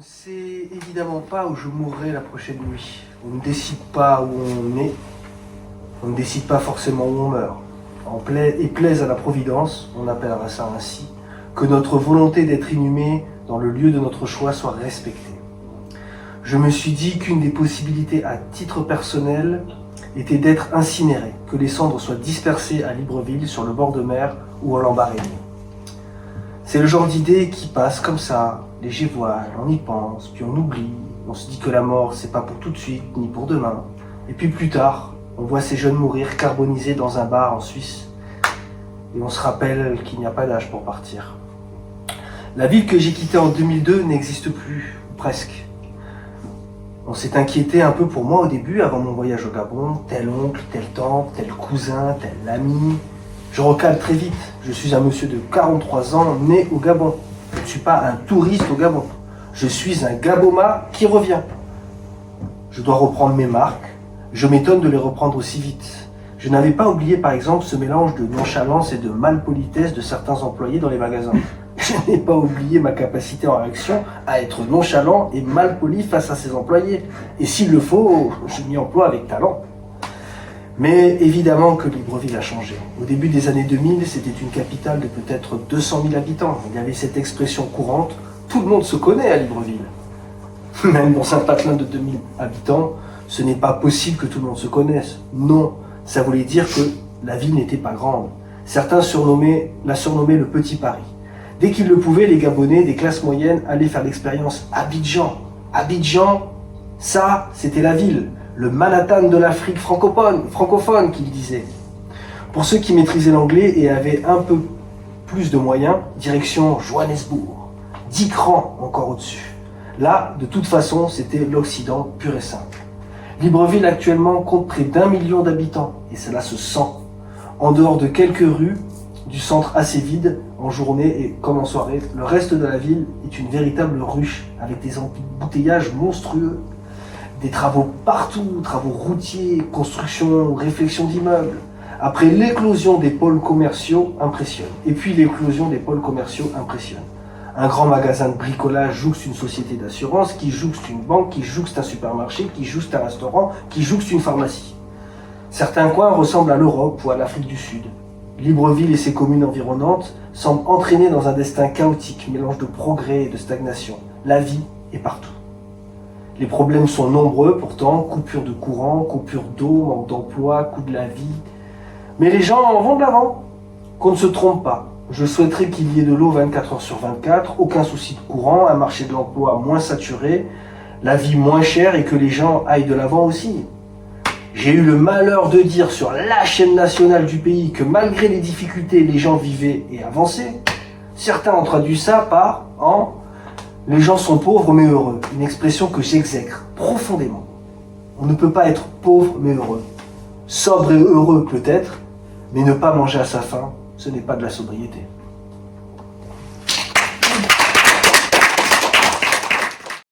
ne sait évidemment pas où je mourrai la prochaine nuit. On ne décide pas où on est. On ne décide pas forcément où on meurt. Et plaise à la Providence, on appellera ça ainsi, que notre volonté d'être inhumé dans le lieu de notre choix soit respectée. Je me suis dit qu'une des possibilités à titre personnel était d'être incinéré, que les cendres soient dispersées à Libreville, sur le bord de mer ou en Lambarénie. C'est le genre d'idée qui passe comme ça, léger voile, on y pense, puis on oublie, on se dit que la mort c'est pas pour tout de suite, ni pour demain. Et puis plus tard, on voit ces jeunes mourir carbonisés dans un bar en Suisse, et on se rappelle qu'il n'y a pas d'âge pour partir. La ville que j'ai quittée en 2002 n'existe plus, ou presque. On s'est inquiété un peu pour moi au début, avant mon voyage au Gabon, tel oncle, telle tante, tel cousin, tel ami. Je recale très vite, je suis un monsieur de 43 ans, né au Gabon. Je ne suis pas un touriste au Gabon. Je suis un Gaboma qui revient. Je dois reprendre mes marques. Je m'étonne de les reprendre aussi vite. Je n'avais pas oublié par exemple ce mélange de nonchalance et de malpolitesse de certains employés dans les magasins. Je n'ai pas oublié ma capacité en réaction à être nonchalant et malpoli face à ces employés. Et s'il le faut, je m'y emploie avec talent. Mais évidemment que Libreville a changé. Au début des années 2000, c'était une capitale de peut-être 200 000 habitants. Il y avait cette expression courante, tout le monde se connaît à Libreville. Même dans un patelin de 2000 habitants, ce n'est pas possible que tout le monde se connaisse. Non, ça voulait dire que la ville n'était pas grande. Certains la surnommaient le Petit Paris. Dès qu'ils le pouvaient, les Gabonais des classes moyennes allaient faire l'expérience Abidjan. Abidjan, ça, c'était la ville. Le Manhattan de l'Afrique francophone, qu'il disait. Pour ceux qui maîtrisaient l'anglais et avaient un peu plus de moyens, direction Johannesburg. 10 crans encore au-dessus. Là, de toute façon, c'était l'Occident pur et simple. Libreville actuellement compte près d'1 million d'habitants, et cela se sent. En dehors de quelques rues, du centre assez vide, en journée et comme en soirée, le reste de la ville est une véritable ruche, avec des embouteillages monstrueux. Des travaux partout, travaux routiers, construction, réfection d'immeubles. Après l'éclosion des pôles commerciaux impressionne. Et puis l'éclosion des pôles commerciaux impressionne. Un grand magasin de bricolage jouxte une société d'assurance, qui jouxte une banque, qui jouxte un supermarché, qui jouxte un restaurant, qui jouxte une pharmacie. Certains coins ressemblent à l'Europe ou à l'Afrique du Sud. Libreville et ses communes environnantes semblent entraînées dans un destin chaotique, mélange de progrès et de stagnation. La vie est partout. Les problèmes sont nombreux pourtant, coupure de courant, coupure d'eau, manque d'emploi, coût de la vie. Mais les gens vont de l'avant. Qu'on ne se trompe pas. Je souhaiterais qu'il y ait de l'eau 24 heures sur 24, aucun souci de courant, un marché de l'emploi moins saturé, la vie moins chère et que les gens aillent de l'avant aussi. J'ai eu le malheur de dire sur la chaîne nationale du pays que malgré les difficultés, les gens vivaient et avançaient. Certains ont traduit ça par « les gens sont pauvres mais heureux », une expression que j'exècre profondément. On ne peut pas être pauvre mais heureux. Sobre et heureux peut-être, mais ne pas manger à sa faim, ce n'est pas de la sobriété.